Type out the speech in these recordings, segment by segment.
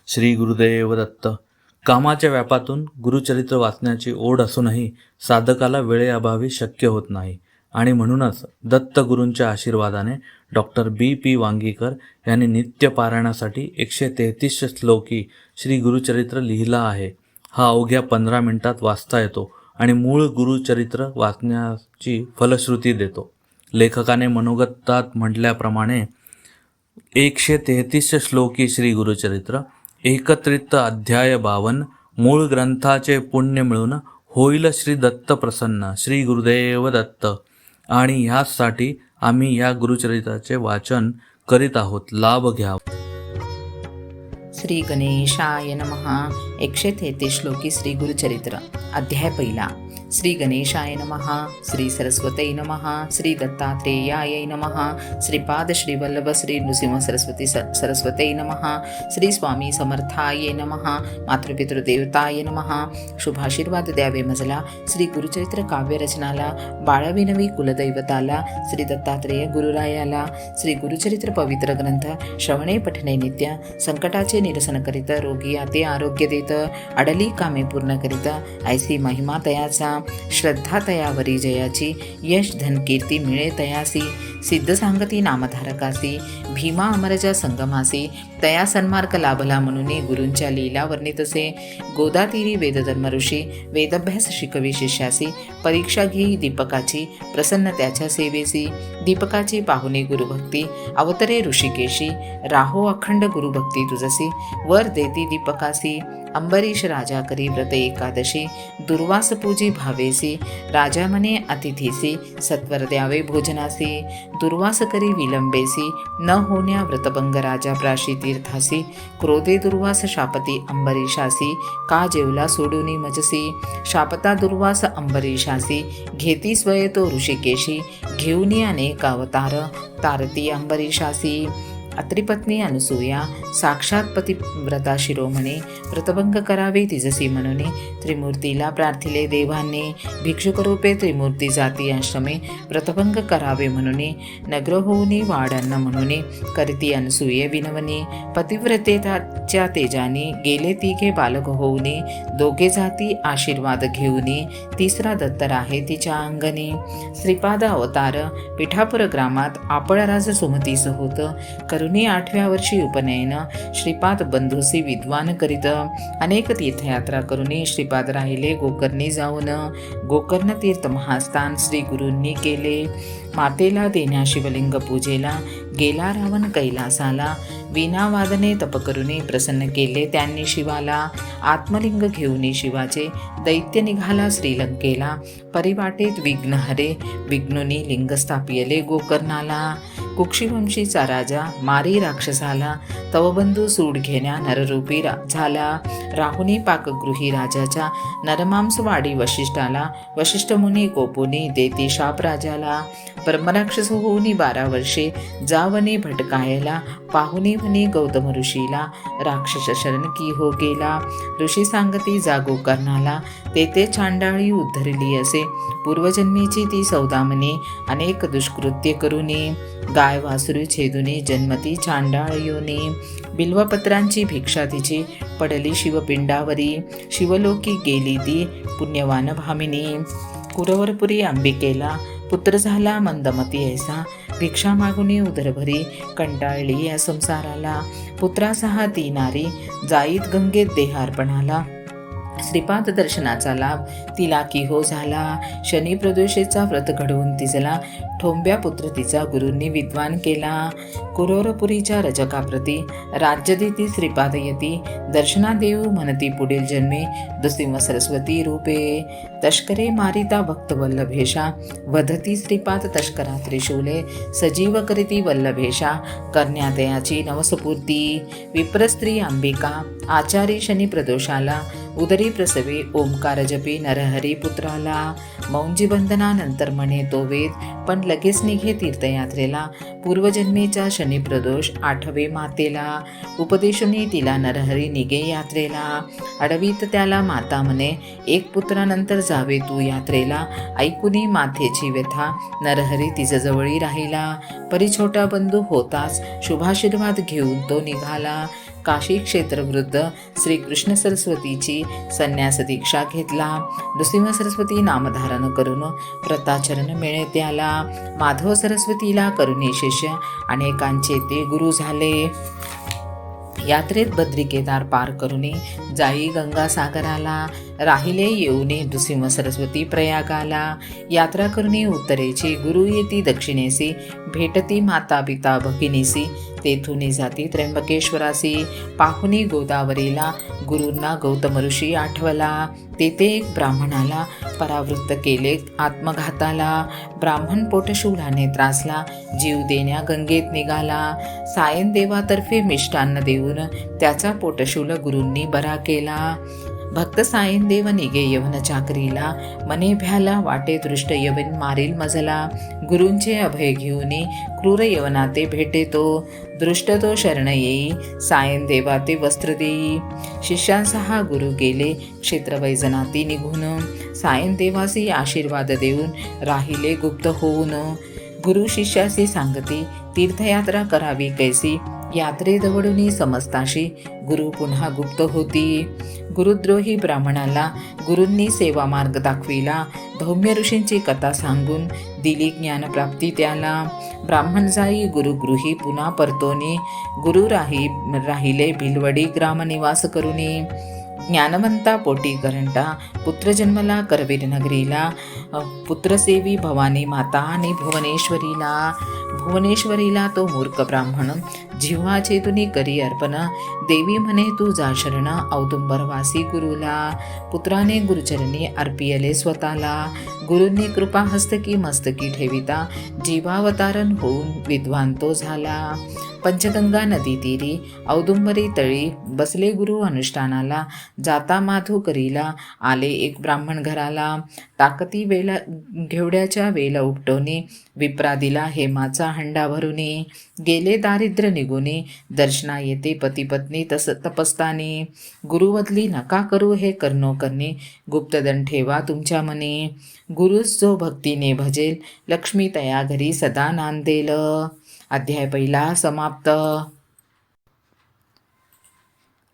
श्री गुरुदेव दत्त. कामाच्या व्यापातून गुरुचरित्र वाचण्याची ओढ असूनही साधकाला वेळेअभावी शक्य होत नाही आणि म्हणूनच दत्तगुरूंच्या आशीर्वादाने डॉक्टर B.P. वांगीकर यांनी नित्य पारायणासाठी 133 श्लोकी श्री गुरुचरित्र लिहिला आहे. हा अवघ्या 15 मिनिटात वाचता येतो आणि मूळ गुरुचरित्र वाचण्याची फलश्रुती देतो. लेखकाने मनोगतात म्हटल्याप्रमाणे 133 श्लोकी श्री गुरुचरित्र, एकत्रित अध्याय 52, मूळ ग्रंथाचे पुण्य मिळून होईल श्री दत्त प्रसन्न. श्री गुरुदेव दत्त. आणि ह्यासाठी आम्ही या गुरुचरित्राचे वाचन करीत आहोत. लाभ घ्या. श्री गणेशाय नमः. 133 श्लोकी श्री गुरुचरित्र. अध्याय पहिला. श्री गणेशाय नमः. श्री सरस्वती नमः. श्री दत्तात्रेयाय नमः. श्रीपाद श्री वल्लभ श्री नृसिंह सरस्वती नमः. श्री स्वामी समर्थाय नमः. मातृपितृदेवताय नमः. शुभाशीर्वाद द्यावे मजला श्री गुरुचरित्र काव्यरचनाला, बाळविनवी कुलदैवताला, श्री दत्तात्रेय गुरुरायाला. श्री गुरुचरित्र पवित्र ग्रंथ श्रवणे पठणे नित्य, संकटाचे निरसन करीत, रोगी ते आरोग्य देत, अडली कामे पूर्ण करीत, ऐसी महिमा तयाचा, श्रद्धा तयावरी जयाची, यश धन कीर्ती मिळे तयासी, सिद्ध सांगती नामधारकासी, भीमा अमरजा संगमासी, तया सन्मार्ग लाभला म्हणून गुरूंच्या लीला वर्णितसे. गोदातीरी वेदधर्म ऋषी, वेदभ्यास शिकवी शिष्यासी, परीक्षा घेई दीपकाची, प्रसन्न त्याच्या सेवेसी, दीपकाची पाहुणे गुरुभक्ती, अवतरे ऋषिकेशी, राहो अखंड गुरुभक्ती तुझसी, वर देती दीपकासी, अंबरीश राजा करी व्रत एकादशी, दुर्वास पूजी भावेसी, राजा मने अतिथीसी, सत्वर द्यावे भोजनासी, दुर्वास करी विलंबेसी, न होण्या व्रतभंग राजा प्राशी तीर्थासी, क्रोधे दुर्वास शापती अंबरीशासी, का जेवला सोडूनी मजसी, शापता दुर्वास अंबरीशासी, घेती स्वय तो ऋषिकेशी, घेऊनी अनेक अवतार, तारती अंबरीशासी. अत्रिपत्नी अनुसूया, साक्षात पतिव्रता शिरोमणी, व्रतभंग करावे तिजसी म्हणून, त्रिमूर्तीला प्रार्थिले देवाने, भिक्षुकरूपे त्रिमूर्ती जाती आश्रमे, व्रतभंग करावे म्हणून, नग्र होऊनी वाडन्न म्हणून, करती अनुसूये विनवनी, पतिव्रतेच्या तेजानी, गेले तिघे बालक होऊनी, दोघे जाती आशीर्वाद घेऊनी, तिसरा दत्तर आहे तिच्या अंगणी. श्रीपाद अवतार पिठापूर ग्रामात आपळराज सुमतीस होत, करुणी 8व्या वर्षी उपनयन, श्रीपाद बंधूसी विद्वान करीत, अनेक तीर्थयात्रा करुणी श्रीपाद राहिले गोकर्णी जाऊन, गोकर्ण तीर्थ महास्थान श्री गुरूंनी केले. मातेला देण्या शिवलिंग पूजेला, गेला रावण कैलासाला, वीणावादने तप करुणी प्रसन्न केले त्यांनी शिवाला, आत्मलिंग घेऊन शिवाचे दैत्य निघाला श्रीलंकेला, परिवाटेत विघ्न हरे, विघ्नुनी लिंग स्थापियले गोकर्णाला, कुक्षिवंशीचा राजा मारी राक्षसाला, तव बंधू सूड घेण्या नररूपी झाला, राहुनी पाकगृही राजाच्या, नरमांसवाडी वशिष्ठाला, वशिष्ठ मुनी कोपुनी देती शाप राजाला, ब्रह्मराक्षस होऊनी 12 वर्षे, जावने भटकायला, पाहुनी म्हणे गौतम ऋषीला, राक्षस शरण की हो गेला, ऋषी सांगती जा गोकर्णाला, तेथे चांडाळी उद्धरली असे, पूर्वजन्मीची ती सौदामने, अनेक दुष्कृत्य करुनी, गाय वासरू छेदुनी जन्मती चांडाळ योनी, बिल्वपत्रांची भिक्षा तिची पडली शिवपिंडावरी, शिवलोकी गेली ती पुण्यवान भामिनी, कुरवरपुरी अंबिकेला, पुत्र झाला मंदमती ऐसा, भिक्षा मागुनी उदरभरी, कंटाळली या संसाराला, पुत्रासहा ती नारी, जाईत गंगेत देहार्पणाला, श्रीपाद दर्शनाचा लाभ तिला की हो झाला, शनी प्रदोषेचा व्रत घडवून तिजला, ठोंब्या पुत्र तिचा गुरूंनी विद्वान केला, कुरोरपुरीच्या रजकाप्रती, राज्य देती श्रीपाद यती, दर्शना देऊ म्हणती पुढील जन्मे, नृसिंह सरस्वती रूपे, तस्करे मारिता भक्त वल्लभेशा, वधती श्रीपाद तस्करा त्रिशूले, सजीव करीती वल्लभेशा, करण्यातयाची नवसपूर्ती, विप्रस्त्री अंबिका, आचारी शनी प्रदोषाला, उदरी प्रसवे ओंकार जपी नरहरी पुत्राला, मौंजी बंधनानंतर म्हणे तो वेद, पण लगेच निघे तीर्थयात्रेला, पूर्वजन्मेचा शनी प्रदोष 8वे मातेला, उपदेशुनी तिला नरहरी निघे यात्रेला, अडवीत त्याला माता म्हणे, एक पुत्रानंतर जावे तू यात्रेला, ऐकुनी मातेची व्यथा, नरहरी तिजजवळी राहिला, परी छोटा बंधू होताच शुभाशीर्वाद घेऊन तो निघाला, काशी क्षेत्रवृद्ध श्री कृष्ण सरस्वतीची संन्यास दीक्षा घेतला. नृसिंह सरस्वती नामधारण करून व्रताचरण मिळे त्याला. माधव सरस्वतीला करुणी शिष्य अनेकांचे ते गुरु झाले. यात्रेत बद्री केदार पार करुनी जाई गंगासागराला. राहिले येऊनी नृसिंह सरस्वती प्रयागाला. यात्रा करुनी उत्तरेची गुरु येती दक्षिणेसी. भेटती माता पिता भगिनीसी. तेथुनी जाती त्र्यंबकेश्वरासी. पाहुनी गोदावरीला गुरूंना गौतम ऋषी आठवला. तेथे एक ब्राह्मणाला परावृत्त केले आत्मघाताला. ब्राह्मण पोटशूलाने त्रासला. जीव देण्या गंगेत निघाला. सायन देवातर्फे मिष्टान्न देऊन त्याचा पोटशूल गुरूंनी बरा केला. भक्त सायन देव निगे यवन चाकरीला. मने भ्याला वाटे दृष्ट यवन मारील मजला. गुरूंचे अभय घेऊनी क्रूर यवना ते भेटे तो. दृष्ट तो शरण येई सायन देवा ते वस्त्र देई. शिष्यांसहा गुरु गेले क्षेत्रवैजनाती निघून. सायन देवासी आशीर्वाद देऊन राहिले गुप्त होऊन. गुरु शिष्यासी सांगती तीर्थयात्रा करावी कैसी. यात्रेजवळून समजताशी गुरु पुन्हा गुप्त होती. गुरुद्रोही ब्राह्मणाला गुरूंनी सेवा मार्ग दाखविला. धौम्य ऋषींची कथा सांगून दिली ज्ञानप्राप्ती त्याला. ब्राह्मण जाई गुरुगृही पुन्हा परतोनी. गुरु राहिले भिलवडी ग्रामनिवास करुनी. ज्ञानवंता पोटी करंटा पुत्र जन्मला करवीर नगरीला. पुत्रसेवी भवानी माता आणि भुवनेश्वरीला तो मूर्ख ब्राह्मण जिव्हा चेतुनी करी अर्पण. देवी म्हणे तू जा शरण औदुंबरवासी गुरुला. पुत्राने गुरुचरणी अर्पियले स्वतःला. गुरूंनी कृपा हस्तकी मस्तकी ठेविता. जीवावतारण होऊन विद्वान तो झाला. पंचगंगा नदी तीरी औदुंबरी तळी बसले गुरु अनुष्ठानाला. जाता माधू करीला आले एक ब्राह्मण घराला. टाकती वेला घेवड्याच्या वेला उपटवणी. विप्रा दिला हेमाचा हंडा भरुनी. गेले दारिद्र्य निघुनी. दर्शना येते पती पत्नी तपस्तानी. गुरुवदली नका करू हे कर्णो करणे. गुप्तदन ठेवा तुमच्या मनी. गुरुस जो भक्तीने भजेल लक्ष्मी तया घरी सदा नांदेल. अध्याय पहिला समाप्त.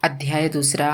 अध्याय दुसरा.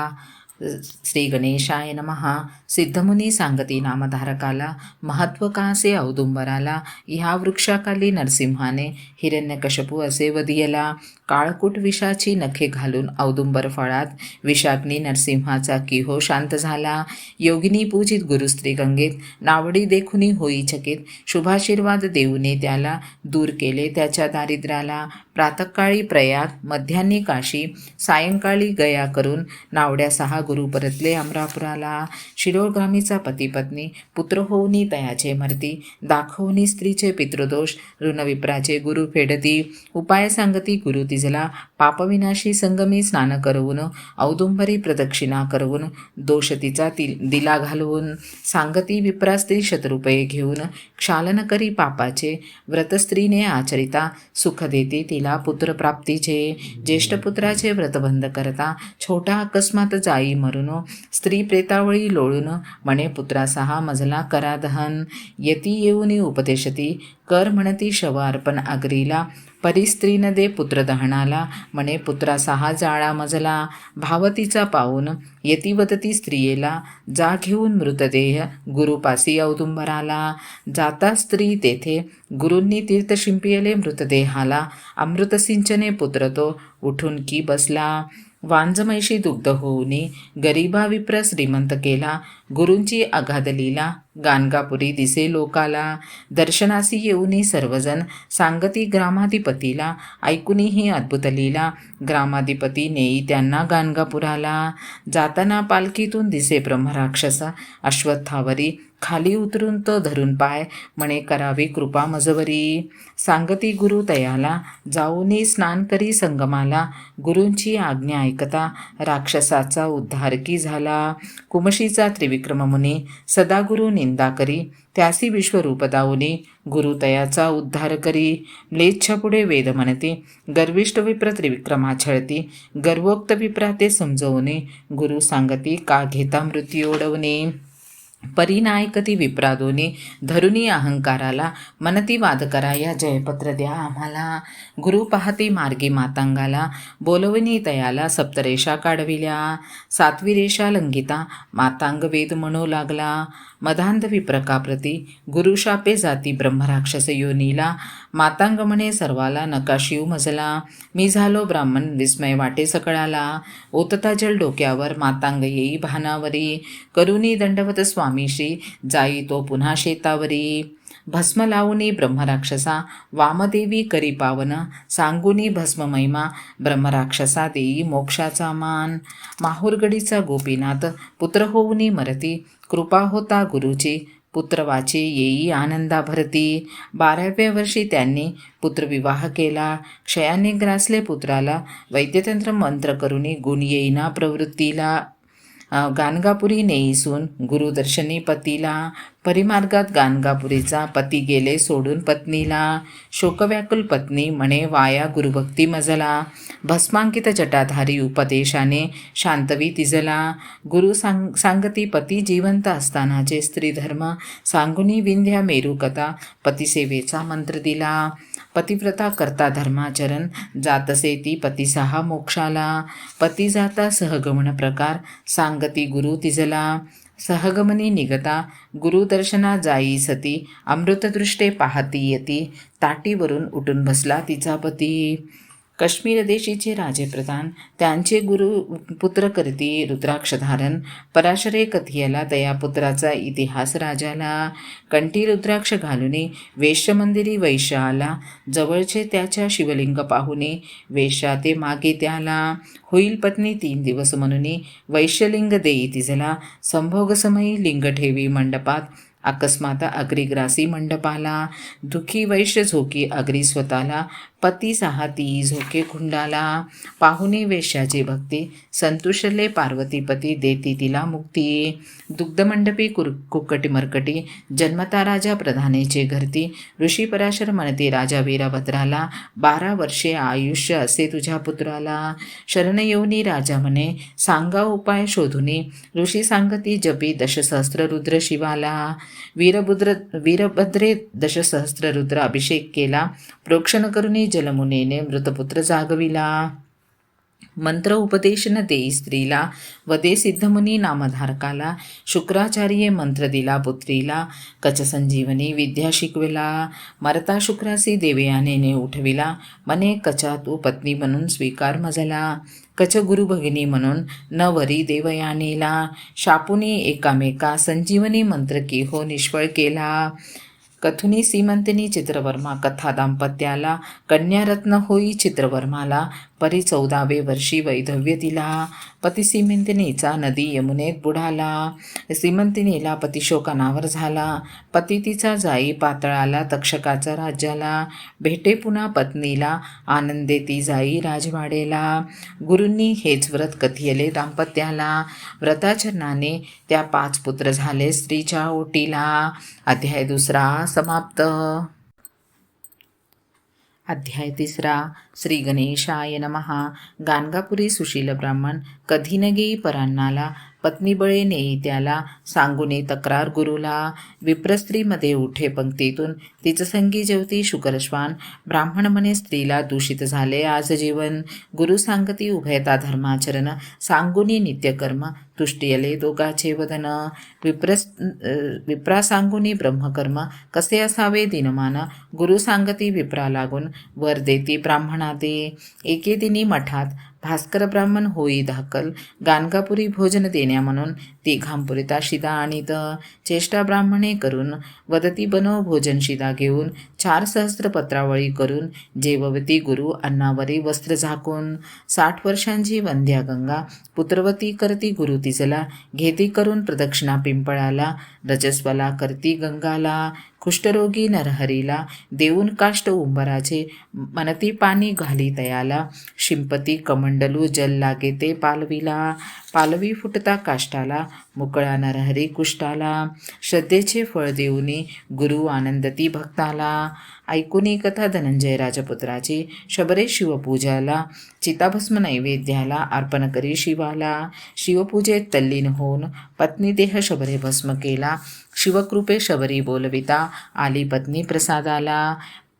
श्री गणेशाय नमः. सिद्धमुनी सांगती नामधारकाला. महत्व का असे औदुंबराला. ह्या वृक्षाखाली नरसिंहाने हिरण्यकशपू असे वदियला. काळकूट विषाची नखे घालून औदुंबर फळात विषाग्नी नरसिंहाचा किहो शांत झाला. योगिनी पूजित गुरुस्त्री गंगेत नावडी देखुनी होई चकित. शुभाशीर्वाद देऊने त्याला दूर केले त्याच्या दारिद्र्याला. प्रातःकाळी प्रयाग मध्यान्ही काशी. सायंकाळी गया करून नावड्या 6 गुरु परतले अमरापुराला. शिरोग्रामीचा पती पत्नी पुत्र होऊनी तयाचे मरती. दाखवनी स्त्रीचे पितृदोष ऋणविप्राचे गुरु फेडती. उपाय सांगती गुरु तिजला. पापविनाशी संगमी स्नान करवून औदुंबरी प्रदक्षिणा करवून दोष तिचा दिला घालवून. सांगती विप्रा स्त्री शतरुपये घेऊन क्षालन करी पापाचे. व्रतस्त्रीने आचरिता सुख देते तिला पुत्रप्राप्तीचे. ज्येष्ठपुत्राचे व्रतबंध करता छोटा अकस्मात जाई मरून. स्त्री प्रेतावळी लोळून म्हणे पुत्रासहा मजला करा दहन. यती येऊनी उपदेशती कर म्हणती शव अर्पण अग्रीला. परिस्त्री न दे पुत्र दहनाला म्हणे पुत्रासहा जाळा मजला. भावतीचा पाहून यती वदती स्त्रियेला जा घेऊन मृतदेह गुरुपासी औदुंबराला. जाता स्त्री तेथे गुरूंनी तीर्थ शिंपियले मृतदेहाला. अमृत सिंचने पुत्र तो उठून की बसला. वांजमैशी दुग्ध होऊनी गरीबा विप्र श्रीमंत केला. गुरूंची अगाध लीला गाणगापुरी दिसे लोकाला. दर्शनासी येऊनी सर्वजण सांगती ग्रामाधिपतीला. ऐकुनी ही अद्भुत लीला ग्रामाधिपती नेई त्यांना गाणगापुराला. जाताना पालखीतून दिसे ब्रह्मराक्षस अश्वत्थावरी. खाली उतरून तो धरून पाय म्हणे करावी कृपा मजवरी. सांगती गुरु तयाला जाऊनी स्नान करी संगमाला. गुरूंची आज्ञा ऐकता राक्षसाचा उद्धार की झाला. कुमशीचा त्रिविक्रम मुनी सदा गुरु निंदा करी. त्यासी विश्वरूप दावुनी गुरु तयाचा उद्धार करी. म्लेच्छ पुढे वेद म्हणते गर्विष्ठ विप्र त्रिविक्रमा छळती. गर्वोक्त विप्रा ते समजवणे गुरु सांगती का घेता मृत्यू ओढवणे. परिनायकती विप्रादोनी धरुनी अहंकाराला मनती वाद करा या जयपत्र द्या आम्हाला. गुरु पाहती मार्गी मातांगाला बोलवणी तयाला सप्तरेषा काढविल्या. सातवी रेषा लंघिता मातांग वेद म्हणू लागला. मधांध विप्रकाप्रती गुरुशापे जाती ब्रह्मराक्षस योनीला. मातांग म्हणे सर्वाला नका शिव मजला. मी झालो ब्राह्मण विस्मय वाटे सकळाला. ओतता जल डोक्यावर मातांग येई भानावरी. करुणी दंडवत स्वामीशी जाई तो पुन्हा शेतावरी. भस्म लावूनी ब्रह्मराक्षसा वामदेवी करी पावन. सांगुनी भस्म महिमा ब्रह्मराक्षसा देई मोक्षाचा मान. माहुरगडीचा गोपीनाथ पुत्र होऊनी मरती. कृपा होता गुरुची पुत्रवाचे येई आनंदा भरती. 12व्या वर्षी त्यांनी पुत्रविवाह केला. क्षयाने ग्रासले पुत्राला वैद्यतंत्र मंत्र करुनी गुण येईना प्रवृत्तीला. गाणगापुरी नेईसून गुरुदर्शनी पतीला. परिमार्गात गाणगापुरीचा पती गेले सोडून पत्नीला. शोकव्याकुल पत्नी म्हणे वाया गुरुभक्ती मजला. भस्मांकित जटाधारी उपदेशाने शांतवी तिजला. गुरु सांगती पती जिवंत असतानाचे स्त्रीधर्म. सांगुनी विंध्या मेरुकथा पतिसेवेचा मंत्र दिला. पतिव्रता करता धर्माचरण जातसे ती पतिसहा मोक्षाला. पती जाता सहगमन प्रकार सांगती गुरु तिजला. सहगमनी निगता गुरुदर्शना जाई सती. अमृतदृष्टे पाहती यती ताटीवरून उठून बसला तिचा पती. काश्मीर देशीचे राजेप्रधान त्यांचे पुत्र करती रुद्राक्षधारण. पराशरे कथियला तया पुत्राचा इतिहास राजाला. कंठी रुद्राक्ष घालुनी वेश्यमंदिरी वैश्य आला. जवळचे त्याच्या शिवलिंग पाहुनी वेश्या ते मागे त्याला. होईल पत्नी 3 दिवस म्हणून वैश्यलिंग देई तिजला. संभोगसमयी लिंग ठेवी मंडपात अकस्मात अग्रिग्रासी मंडपाला. दुखी वैश्य झोकी अग्री स्वतःला. पती सहा ती झोके कुंडाला. पाहुणी वेश्याची भक्ती संतुषले पार्वतीपती देती तिला मुक्ती. दुग्धमंडपी कुक्कटी मरकटी जन्मता राजा प्रधानेचे घरती. ऋषी पराशर म्हणते राजा वीरभद्राला 12 वर्षे आयुष्य असे तुझ्या पुत्राला. शरण येऊनी राजा म्हणे सांगा उपाय शोधुनी. ऋषी सांगती जपी दशसहस्त्र रुद्र शिवाला. वीरभद्रे दशसहस्त्र रुद्र अभिषेक केला. प्रोक्षण करुनी जलमुनेने मृतपुत्र जागविला. मंत्र उपदेशन देई स्त्रीला. वदे सिद्धमुनी नामधारकाला. शुक्राचार्ये मंत्र दिला पुत्रीला. कच संजीवनी विद्या शिकविला. मरता शुक्रासी देवयानेने उठविला. मने कचा तू पत्नी म्हणून स्वीकार मजला. कच गुरु भगिनी म्हणून नवरी देवयानेला. शापुनी एकामेका संजीवनी मंत्र की हो निष्फळ केला. कथुनी सीमंतिनी चित्रवर्मा कथा दाम्पत्याला. कन्यारत्न होई चित्रवर्माला. परी 14वे वर्षी वैधव्य दिला. पती सीमंतिनीचा नदी यमुनेत बुडाला. सीमंतिनीला पतिशोकानावर झाला. पती तिचा जाई पातळाला तक्षकाचा राज्याला. भेटे पुन्हा पत्नीला आनंदे ती जाई राजवाडेला. गुरूंनी हेच व्रत कथियले दाम्पत्याला. व्रताचरणाने त्या 5 पुत्र झाले स्त्रीच्या ओटीला. अध्याय 2 समाप्त. अध्याय 3 श्री गणेशाय नमः. गाणगापुरी सुशील ब्राह्मण कधी न गेई परान्नाला. पत्नी बळे नेई त्याला. सांगुनी तक्रार गुरुला. विप्रस्त्रीमध्ये उठे पंक्तीतून तिचं संगी जेवती शुकरश्वान. ब्राह्मण म्हणे स्त्रीला दूषित झाले आज जीवन. गुरु सांगती उभयता धर्माचरण. सांगुनी नित्यकर्म तुष्टियले दोघाचे वदन. विप्रा सांगुनी ब्रह्मकर्म कसे असावे दिनमान. गुरु सांगती विप्रा लागून वर देती ब्राह्मणा दे. एके दिनी मठात भास्कर ब्राह्मण होई दाखल. गाणगापुरी भोजन देण्या म्हणून तिघांपुरिता शिदा आणीत. चेष्टा ब्राह्मणे करून वदती बनव भोजन शिदा घेऊन. 4 सहस्त्र पत्रावळी करून जेववती गुरु अन्नावरी वस्त्र झाकून. 60 वर्षांची वंध्या गंगा पुत्रवती करती गुरु तिजला. घेती करून प्रदक्षिणा पिंपळाला. रजस्वला करती गंगाला. कुष्ठरोगी नरहरीला देऊन काष्ट उंबराचे. मनती पाणी घाली तयाला. शिंपती कमंडलू जल लागे ते पालविला. पालवी फुटता काष्टाला, मुकळा नरहरी कुष्टाला. श्रद्धेचे फळ देऊनी गुरु आनंदती भक्ताला. ऐकुनी कथा धनंजय राजपुत्राची, शबरे शिवपूजाला. चिताभस्म नैवेद्याला अर्पण करी शिवाला. शिवपूजेत तल्लीन होऊन पत्नी देह शबरे भस्म केला. शिवकृपे शबरी बोलविता आली पत्नी प्रसादाला.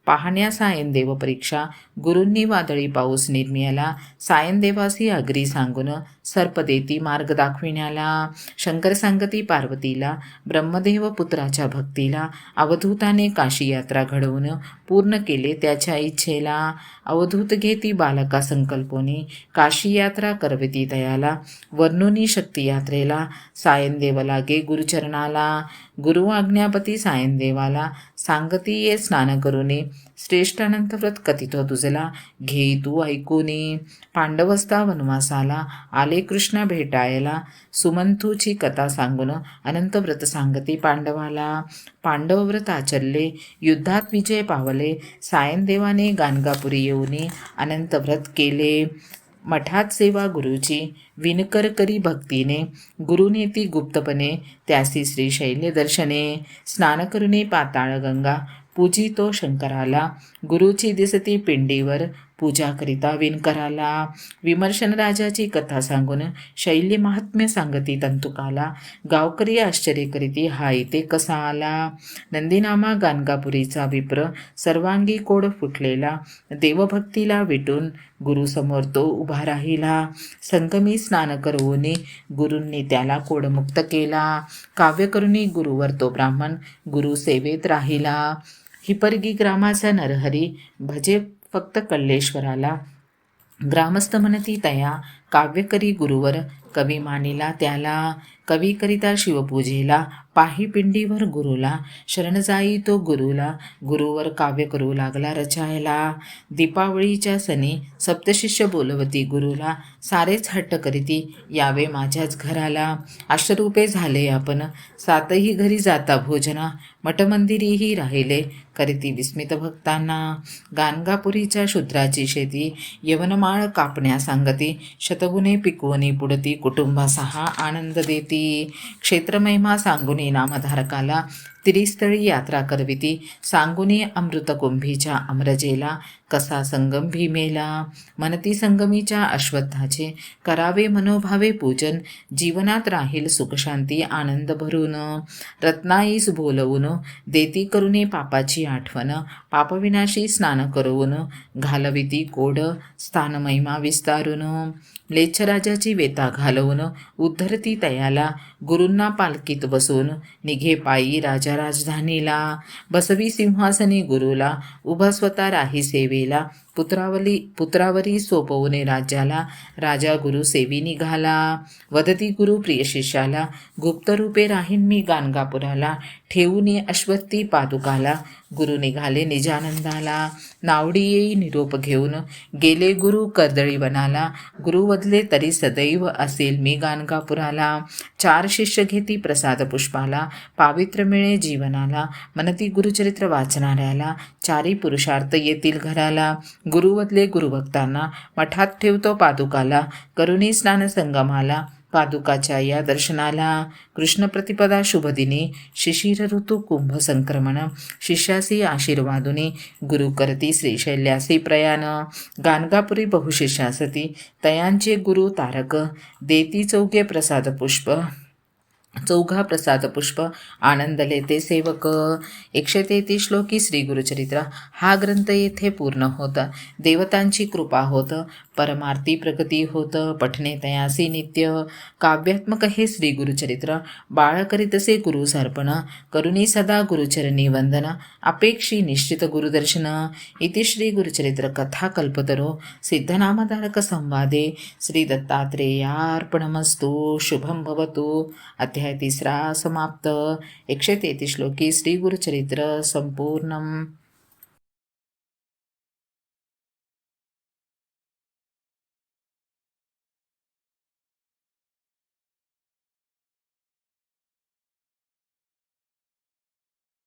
पाहण्या सायनदेव परीक्षा, गुरूंनी वादळी पाऊस निर्मियाला. सायनदेवासी अग्री सांगून सर्प देती मार्ग दाखविण्याला. शंकर सांगती पार्वतीला, ब्रह्मदेव पुत्राच्या भक्तीला. अवधूताने काशी यात्रा घडवून पूर्ण केले त्याच्या इच्छेला. अवधूत घेती बालका संकल्पोनी, काशी यात्रा करविती तयाला. वर्णोनी शक्ती यात्रेला, सायनदेव लागे गुरुचरणाला. गुरु आज्ञापती सायनदेवाला, सांगती ये स्नान करुनी. श्रेष्ठ अनंत व्रत कथितो तुझला, घेई तू ऐकूनी. पांडवस्ता वनवासाला, आले कृष्णा भेटायला. सुमंथूची कथा सांगून अनंत व्रत सांगती पांडवाला. पांडव व्रत आचरले, युद्धात विजय पावले. सायनदेवाने गाणगापुरी येऊनी अनंत व्रत केले. मठात सेवा गुरुची, विनकर करी भक्तीने. गुरुनेती गुप्तपणे, त्यासी श्रीशैल्य दर्शने. स्नान करुनी पाताळ गंगा, पूजितो शंकराला. गुरुची दिसती पिंडीवर, पूजा करिता विणकराला. विमर्शन राजाची कथा सांगून शैल्य महात्म्य सांगती तंतुकाला. गावकरी आश्चर्य करीती हा इथे कसा आला. नंदीनामा गाणगापुरीचा विप्र, सर्वांगी कोड फुटलेला. देवभक्तीला विटून गुरुसमोर तो उभा राहिला. संगमी स्नान करवूनी गुरूंनी त्याला कोडमुक्त केला. काव्य करुनी गुरुवर तो ब्राह्मण, गुरु सेवेत राहिला. हिपरगी ग्रामाचा नरहरी, भजे फक्त कल्लेश्वराला. ग्रामस्थ म्हणती तया, काव्य करी गुरुवर. कवी मानिला त्याला, कवी करिता शिवपूजेला. पाही पिंडीवर गुरुला, शरण जाई तो गुरुला. गुरुवर काव्य करू लागला रचायला. दीपावळीच्या सणी सप्तशिष्य बोलवती गुरुला. सारेच हट्ट करीती, यावे माझ्याच घराला. अष्टरूपे झाले आपण, सातही घरी जाता भोजना. मठमंदिरीही राहिले, करीती विस्मित भक्तांना. गाणगापुरीच्या शूद्राची शेती, यवनमाळ कापण्या सांगती. शतगुणे पिकवणी पुढती, कुटुंबासहा आनंद देती. क्षेत्रमहिमा सांगुनी नामधारकाला, त्रिस्थळी यात्रा करविती. सांगुनी अमृत कुंभीच्या अमरजेला, कसा संगम भीमेला. मनती संगमीच्या अश्वत्थाचे, करावे मनोभावे पूजन. जीवनात राहील सुखशांती आनंद भरून. रत्नाईस बोलवून देती करुणे पापाची आठवण. पापविनाशी स्नान करवून घालविती कोड, स्थान महिमा विस्तारून. म्लेच्छराजाची वेता घालवून उद्धरती तयाला. गुरूंना पालखीत बसून निघे पायी राजा राजधानीला. बसवी सिंहासनी गुरुला, उभा स्वतः राही सेवेला. पुत्रावरी सोपवणे राज्याला, राजा गुरु सेवी निघाला. वदती गुरु प्रिय शिष्याला, गुप्तरूपे राहीन मी गाणगापुराला. ठेवूनी अश्वत्थी पादुकाला, गुरु निघाले निजानंदाला. नावडी येई निरोप घेऊन, गेले गुरु कर्दळी वनाला. गुरु वदले तरी सदैव असेल मी गाणगापुराला. 4 शिष्य घेती प्रसाद पुष्पाला, पावित्र मिळे जीवनाला. मनती गुरुचरित्र वाचणाऱ्याला, 4ही पुरुषार्थ येतील घराला. गुरु वदले गुरुभक्तांना, मठात ठेवतो पादुकाला. करुणी स्नान संगमाला, पादुकाच्या या दर्शनाला. कृष्ण प्रतिपदा शुभदिनी, शिशिर ऋतू कुंभ संक्रमण. शिष्यासी आशीर्वादुनी, गुरु करती श्रीशैल्यासी प्रयाण. गाणगापुरी बहुशिष्यासती, तयांचे गुरु तारक. देती चौघा प्रसाद पुष्प, आनंदले ते सेवक. 133 श्लोकी श्री गुरुचरित्र हा ग्रंथ येथे पूर्ण होत. देवतांची कृपा होत, परमार्थी प्रगती होत. पठणे तयासी नित्य. काव्यात्मक हे श्री गुरुचरित्र, बाळ करीतसे गुरु सर्पण. करुणी सदा गुरुचरणी वंदन, अपेक्षी निश्चित गुरुदर्शन. इति श्री गुरुचरित्र कथा कल्पतरो सिद्धनामधारक संवादे श्री दत्तात्रेयार्पणमस्तु. शुभम भवतु. अध्याय 3 समाप्त. 133 श्लोकी श्री गुरुचरित्र संपूर्णम.